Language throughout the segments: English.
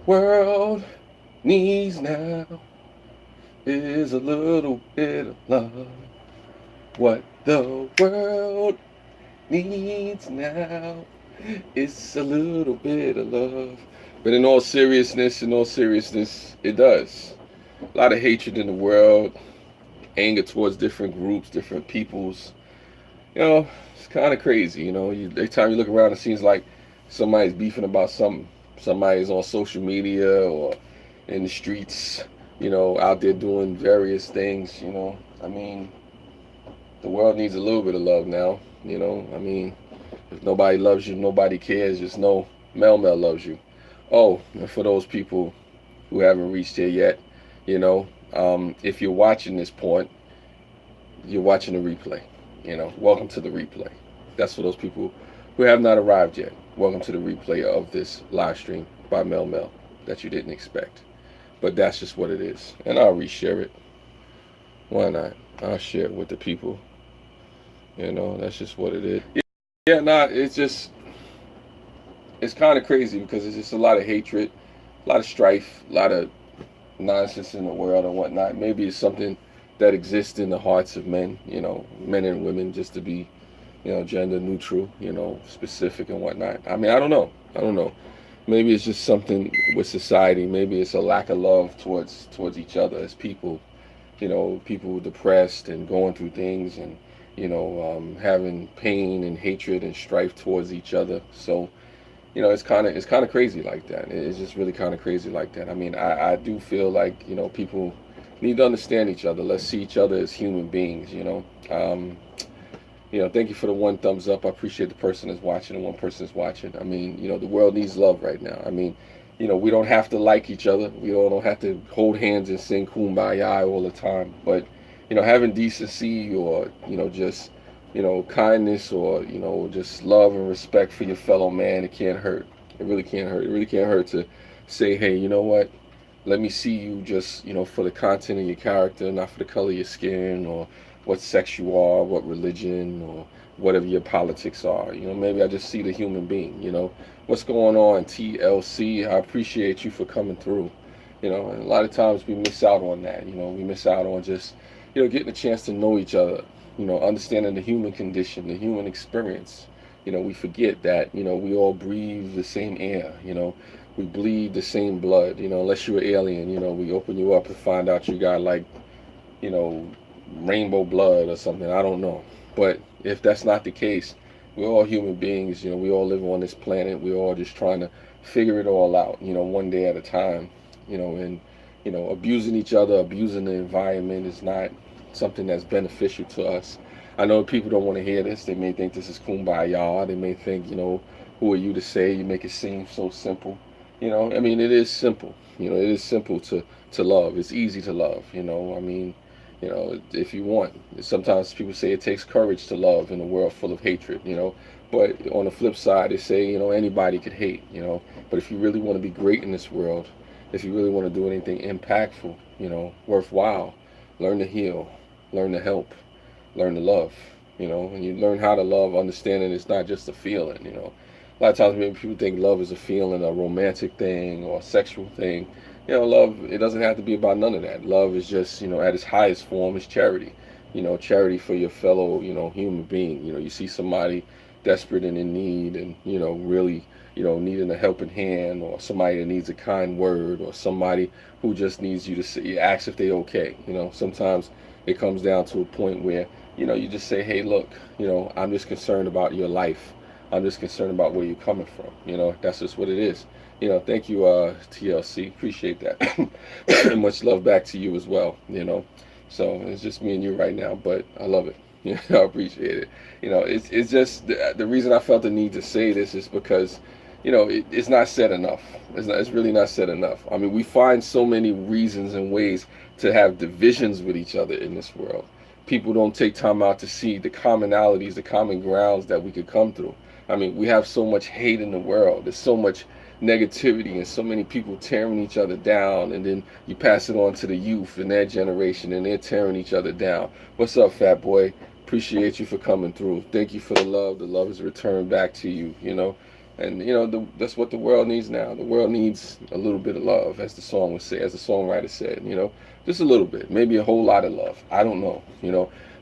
world needs now is a little bit of love. What the world needs now is a little bit of love. But in all seriousness, it does. A lot of hatred in the world, anger towards different groups, different peoples. It's kind of crazy. Every time you look around, it seems like somebody's beefing about something. Somebody's on social media or in the streets, out there doing various things. I mean, the world needs a little bit of love now. I mean, if nobody loves you, nobody cares. Just know Mel Mel loves you. Oh, and for those people who haven't reached here yet, if you're watching this point, you're watching the replay. Welcome to the replay. That's for those people who have not arrived yet. Welcome to the replay of this live stream by Mel Mel that you didn't expect. But that's just what it is. And I'll reshare it. Why not? I'll share it with the people. That's just what it is. Yeah, nah, it's kind of crazy because it's just a lot of hatred, a lot of strife, a lot of nonsense in the world and whatnot. Maybe it's something that exists in the hearts of men, men and women, just to be, gender neutral, specific and whatnot. I mean, I don't know. I don't know. Maybe it's just something with society. Maybe it's a lack of love towards each other as people. People depressed and going through things and having pain and hatred and strife towards each other. So it's kind of crazy like that. It's just really kind of crazy like that. I mean, I do feel like people need to understand each other. Let's see each other as human beings. Thank you for the one thumbs up. I appreciate the person that's watching and one person is watching. I mean, the world needs love right now. I mean, we don't have to like each other. We all don't have to hold hands and sing kumbaya all the time. But having decency or just kindness or just love and respect for your fellow man, it can't hurt. It really can't hurt. It really can't hurt to say, hey, you know what? Let me see you just for the content of your character, not for the color of your skin or what sex you are, what religion or whatever your politics are. Maybe I just see the human being. What's going on, TLC? I appreciate you for coming through. And a lot of times we miss out on that. We miss out on just getting a chance to know each other, understanding the human condition, the human experience. We forget that, we all breathe the same air, we bleed the same blood, unless you're an alien, we open you up and find out you got like, you know, rainbow blood or something. I don't know. But if that's not the case, we're all human beings, we all live on this planet. We're all just trying to figure it all out, one day at a time, and, abusing each other, abusing the environment is not something that's beneficial to us. I know people don't want to hear this. They may think this is kumbaya. They may think, who are you to say? You make it seem so simple. I mean, it is simple. It is simple to love. It's easy to love. I mean, if you want. Sometimes people say it takes courage to love in a world full of hatred. But on the flip side, they say, anybody could hate. But if you really want to be great in this world, if you really want to do anything impactful, worthwhile, learn to heal, learn to help, learn to love. And you learn how to love, understanding it's not just a feeling. A lot of times maybe people think love is a feeling, a romantic thing or a sexual thing. Love, it doesn't have to be about none of that. Love is just, at its highest form is charity. Charity for your fellow, human being. You see somebody desperate and in need and, really, needing a helping hand, or somebody that needs a kind word, or somebody who just needs you to say, ask if they're okay. Sometimes it comes down to a point where, you just say, hey, look, I'm just concerned about your life. I'm just concerned about where you're coming from. That's just what it is. Thank you, TLC. Appreciate that. Much love back to you as well. So it's just me and you right now, but I love it. I appreciate it. It's just the reason I felt the need to say this is because, it's not said enough. It's really not said enough. I mean, we find so many reasons and ways to have divisions with each other in this world. People don't take time out to see the commonalities, the common grounds that we could come through. I mean, we have so much hate in the world. There's so much negativity and so many people tearing each other down, and then you pass it on to the youth in their generation and they're tearing each other down. What's up, fat boy? Appreciate you for coming through. Thank you for the love. The love is returned back to you. And that's what the world needs now. The world needs a little bit of love, as the song would say, as the songwriter said. Just a little bit, maybe a whole lot of love. I don't know.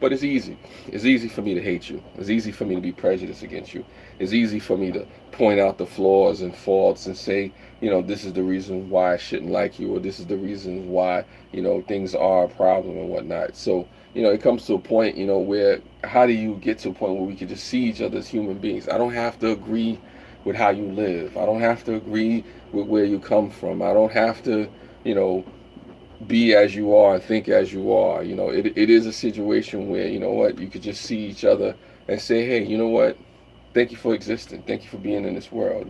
But it's easy. It's easy for me to hate you. It's easy for me to be prejudiced against you. It's easy for me to point out the flaws and faults and say, this is the reason why I shouldn't like you, or this is the reason why, things are a problem and whatnot. So, it comes to a point, where how do you get to a point where we can just see each other as human beings? I don't have to agree with how you live. I don't have to agree with where you come from. I don't have to, be as you are and think as you are. It is a situation where, you could just see each other and say, hey, you know what? Thank you for existing. Thank you for being in this world.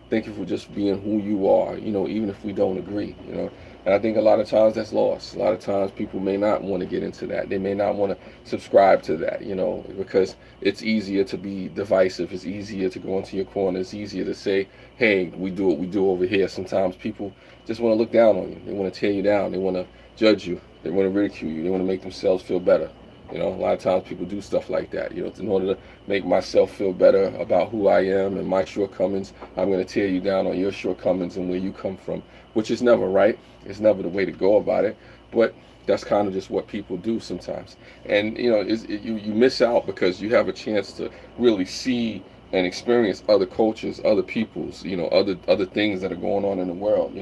Thank you for just being who you are, even if we don't agree. And I think a lot of times that's lost. A lot of times people may not want to get into that. They may not want to subscribe to that, because it's easier to be divisive. It's easier to go into your corner. It's easier to say, hey, we do what we do over here. Sometimes people just want to look down on you. They want to tear you down. They want to judge you. They want to ridicule you. They want to make themselves feel better. A lot of times people do stuff like that. In order to make myself feel better about who I am and my shortcomings, I'm going to tear you down on your shortcomings and where you come from, which is never right. It's never the way to go about it. But that's kind of just what people do sometimes. And, you miss out because you have a chance to really see and experience other cultures, other peoples, other things that are going on in the world.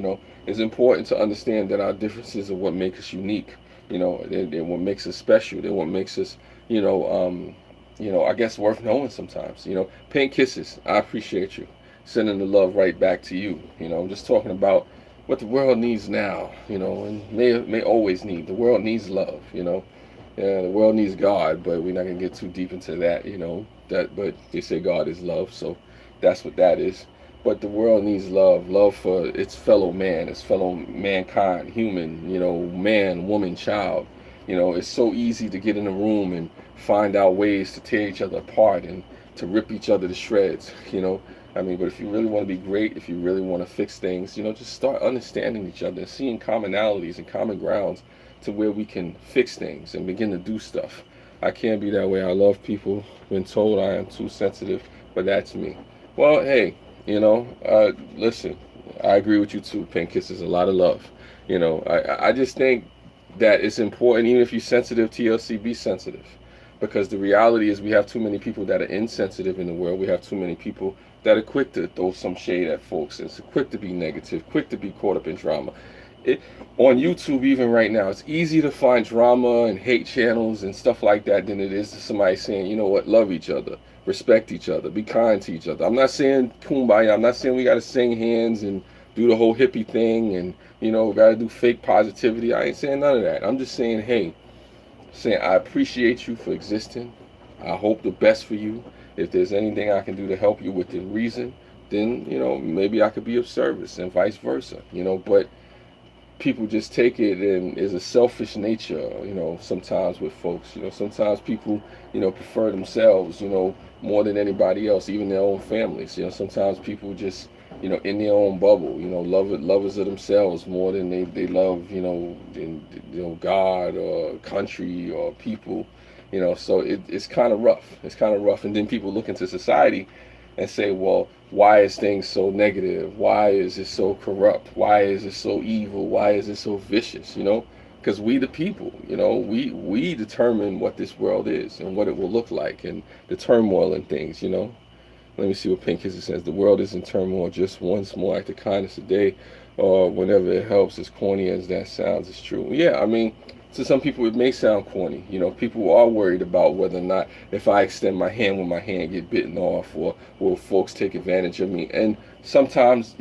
It's important to understand that our differences are what make us unique. They're what makes us special. They're what makes us, I guess worth knowing sometimes. Paying kisses. I appreciate you. Sending the love right back to you. I'm just talking about what the world needs now, and may always need. The world needs love, Yeah, the world needs God, but we're not gonna get too deep into that, but they say God is love, so that's what that is. But the world needs love for its fellow man, its fellow mankind, human, man, woman, child. It's so easy to get in a room and find out ways to tear each other apart and to rip each other to shreds, but if you really want to be great, if you really want to fix things, just start understanding each other, seeing commonalities and common grounds to where we can fix things and begin to do stuff. I can't be that way. I love people. Been told I am too sensitive, but that's me. Well, hey, listen, I agree with you too. Pink kisses, a lot of love. I just think that it's important, even if you're sensitive, TLC, be sensitive. Because the reality is we have too many people that are insensitive in the world. We have too many people that are quick to throw some shade at folks and so quick to be negative, quick to be caught up in drama. On YouTube, even right now, it's easy to find drama and hate channels and stuff like that than it is to somebody saying, you know what, love each other, respect each other, be kind to each other. I'm not saying kumbaya. I'm not saying we got to sing hands and do the whole hippie thing and, we got to do fake positivity. I ain't saying none of that. I'm just saying, hey, I appreciate you for existing. I hope the best for you. If there's anything I can do to help you within reason, then, maybe I could be of service and vice versa, but people just take it and is a selfish nature, sometimes with folks. Sometimes people, prefer themselves, more than anybody else, even their own families. Sometimes people just, in their own bubble, lovers of themselves more than they love, God or country or people, so it's kind of rough. It's kind of rough. And then people look into society and say, well, why is things so negative? Why is it so corrupt? Why is it so evil? Why is it so vicious? Because we the people, we determine what this world is and what it will look like and the turmoil and things, Let me see what Pink Kisses says. The world is in turmoil. Just one small act of kindness a day or whenever it helps, as corny as that sounds, it's true. Yeah, to some people it may sound corny. People are worried about whether or not if I extend my hand, will my hand get bitten off, or will folks take advantage of me? And sometimes,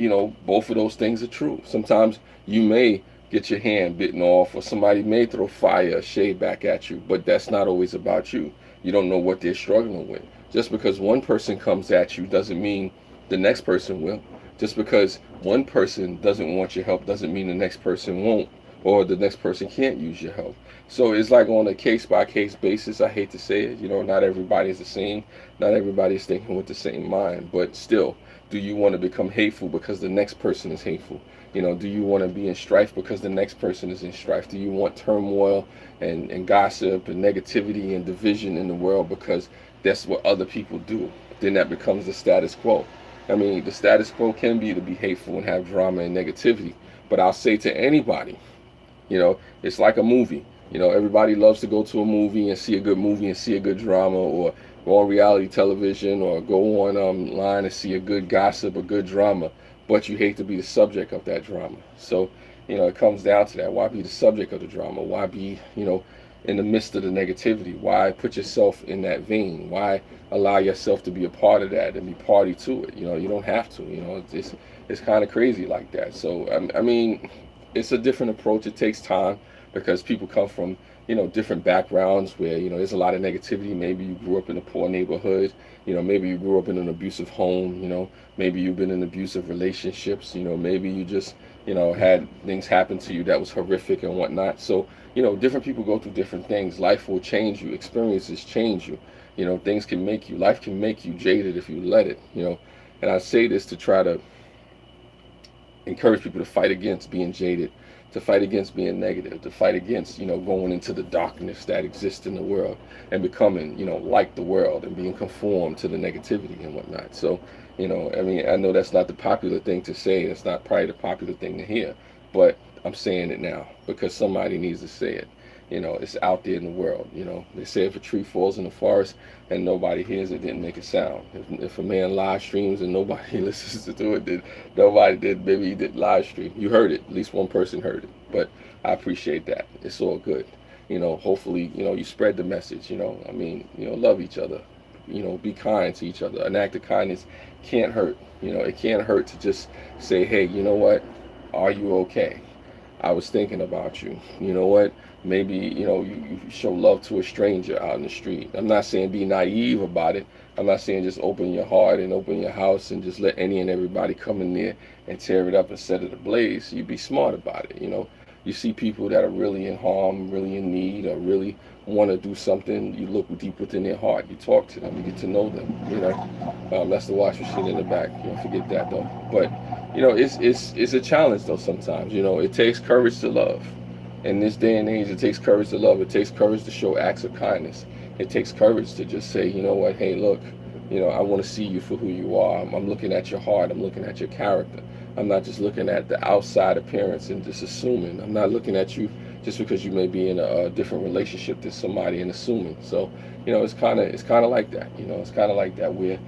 both of those things are true. Sometimes you may get your hand bitten off, or somebody may throw fire, shade back at you, but that's not always about you. You don't know what they're struggling with. Just because one person comes at you doesn't mean the next person will. Just because one person doesn't want your help doesn't mean the next person won't, or the next person can't use your help. So it's like on a case-by-case basis. I hate to say it, not everybody is the same. Not everybody is thinking with the same mind. But still, do you want to become hateful because the next person is hateful? Do you want to be in strife because the next person is in strife? Do you want turmoil and gossip and negativity and division in the world because that's what other people do? Then that becomes the status quo. I mean, the status quo can be to be hateful and have drama and negativity. But I'll say to anybody, it's like a movie. Everybody loves to go to a movie and see a good movie and see a good drama, or go on reality television, or go on line and see a good gossip, a good drama. But you hate to be the subject of that drama. So, it comes down to that. Why be the subject of the drama? Why be, in the midst of the negativity? Why put yourself in that vein? Why allow yourself to be a part of that and be party to it? You don't have to. It's kind of crazy like that. So I mean, it's a different approach. It takes time because people come from different backgrounds where there's a lot of negativity. Maybe you grew up in a poor neighborhood. Maybe you grew up in an abusive home. Maybe you've been in abusive relationships. Maybe you just had things happen to you that was horrific and whatnot. So different people go through different things. Life will change you. Experiences change you. Life can make you jaded if you let it. And I say this to try to encourage people to fight against being jaded, to fight against being negative, to fight against going into the darkness that exists in the world and becoming like the world and being conformed to the negativity and whatnot. So I mean, I know that's not the popular thing to say. It's not probably the popular thing to hear, but I'm saying it now because somebody needs to say it. It's out there in the world. They say if a tree falls in the forest and nobody hears it, didn't make a sound. If a man live streams and nobody listens to it, then nobody did. Maybe he did live stream. You heard it. At least one person heard it. But I appreciate that. It's all good. Hopefully, you spread the message. I mean, love each other. Be kind to each other. An act of kindness can't hurt. It can't hurt to just say, hey, you know what? Are you okay? I was thinking about you. You know what? Maybe, you show love to a stranger out in the street. I'm not saying be naive about it. I'm not saying just open your heart and open your house and just let any and everybody come in there and tear it up and set it ablaze. You be smart about it. You see people that are really in harm, really in need, or really want to do something. You look deep within their heart. You talk to them. You get to know them. That's the wash machine in the back. Forget that though. But it's a challenge though sometimes. It takes courage to love. In this day and age, it takes courage to love. It takes courage to show acts of kindness. It takes courage to just say, you know what, hey, look, I want to see you for who you are. I'm looking at your heart. I'm looking at your character. I'm not just looking at the outside appearance and just assuming. I'm not looking at you just because you may be in a different relationship to somebody and assuming. So, it's kind of like that. It's kind of like that where,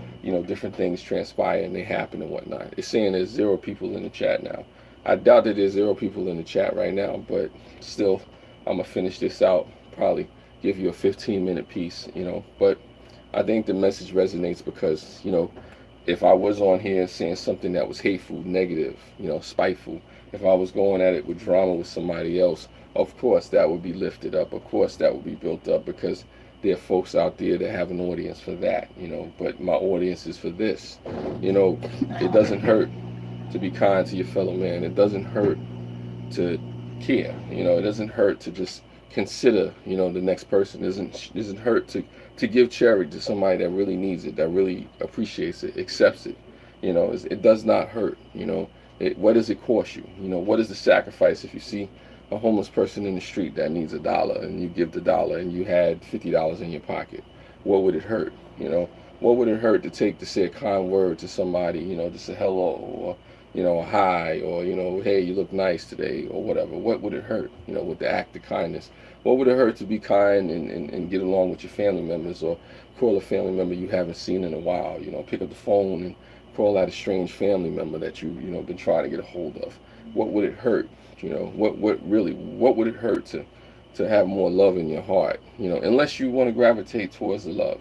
different things transpire and they happen and whatnot. It's saying there's 0 people in the chat now. I doubt that there's 0 people in the chat right now, but still, I'm going to finish this out, probably give you a 15-minute piece, But I think the message resonates because, if I was on here saying something that was hateful, negative, spiteful, if I was going at it with drama with somebody else, of course that would be lifted up. Of course that would be built up because there are folks out there that have an audience for that, But my audience is for this. It doesn't hurt to be kind to your fellow man. It doesn't hurt to care. It doesn't hurt to just consider, the next person. It doesn't hurt to give charity to somebody that really needs it, that really appreciates it, accepts it. It does not hurt. What does it cost you? What is the sacrifice if you see a homeless person in the street that needs $1 and you give the $1 and you had $50 in your pocket? What would it hurt? What would it hurt to say a kind word to somebody, just a hello, or a hi, or hey, you look nice today, or whatever? What would it hurt, with the act of kindness? What would it hurt to be kind and get along with your family members, or call a family member you haven't seen in a while? Pick up the phone and call out a strange family member that you've been trying to get a hold of. What would it hurt? What would it hurt to have more love in your heart? Unless you want to gravitate towards the love.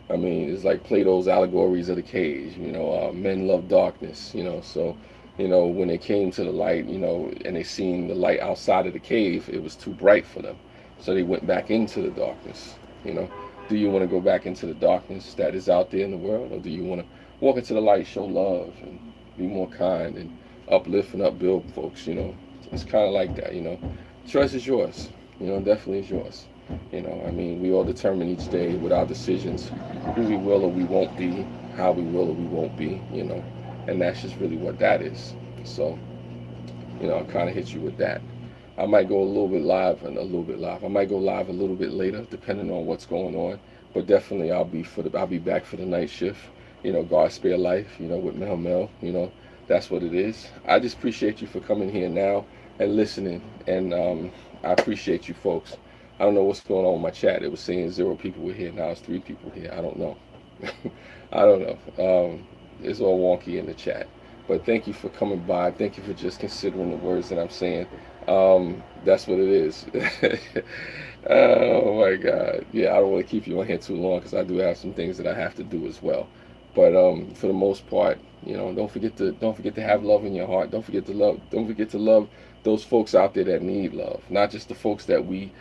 I mean, it's like Plato's allegories of the cage. Men love darkness. So, when they came to the light, and they seen the light outside of the cave, it was too bright for them. So they went back into the darkness. Do you want to go back into the darkness that is out there in the world, or do you want to walk into the light, show love, and be more kind and uplift and upbuild folks? It's kind of like that. Choice is yours. Definitely is yours. I mean, we all determine each day with our decisions who we will or we won't be, how we will or we won't be, and that's just really what that is. So, I'll kind of hit you with that. I might go a little bit live and a little bit live. I might go live a little bit later, depending on what's going on. But definitely, I'll be back for the night shift. God spare life, with Mel Mel, that's what it is. I just appreciate you for coming here now and listening, and I appreciate you folks. I don't know what's going on with my chat. It was saying 0 people were here. Now it's 3 people here. I don't know. I don't know. It's all wonky in the chat. But thank you for coming by. Thank you for just considering the words that I'm saying. That's what it is. Oh my God. Yeah, I don't want to keep you on here too long because I do have some things that I have to do as well. But for the most part, don't forget to have love in your heart. Don't forget to love those folks out there that need love. Not just the folks that we,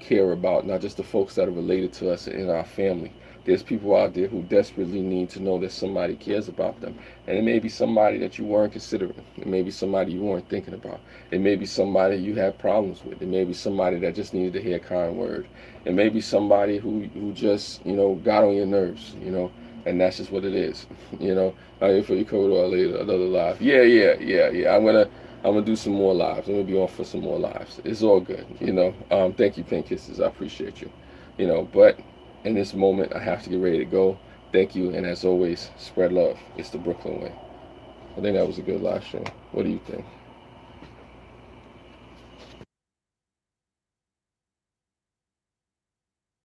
care about, not just the folks that are related to us in our family. There's people out there who desperately need to know that somebody cares about them. And it may be somebody that you weren't considering. It may be somebody you weren't thinking about. It may be somebody you had problems with. It may be somebody that just needed to hear a kind word. It may be somebody who just, got on your nerves, and that's just what it is. For you code or later another live. Yeah. I'm gonna do some more lives. I'm gonna be on for some more lives. It's all good. Thank you, Pink Kisses. I appreciate you. But in this moment, I have to get ready to go. Thank you, and as always, spread love. It's the Brooklyn way. I think that was a good live stream. What do you think?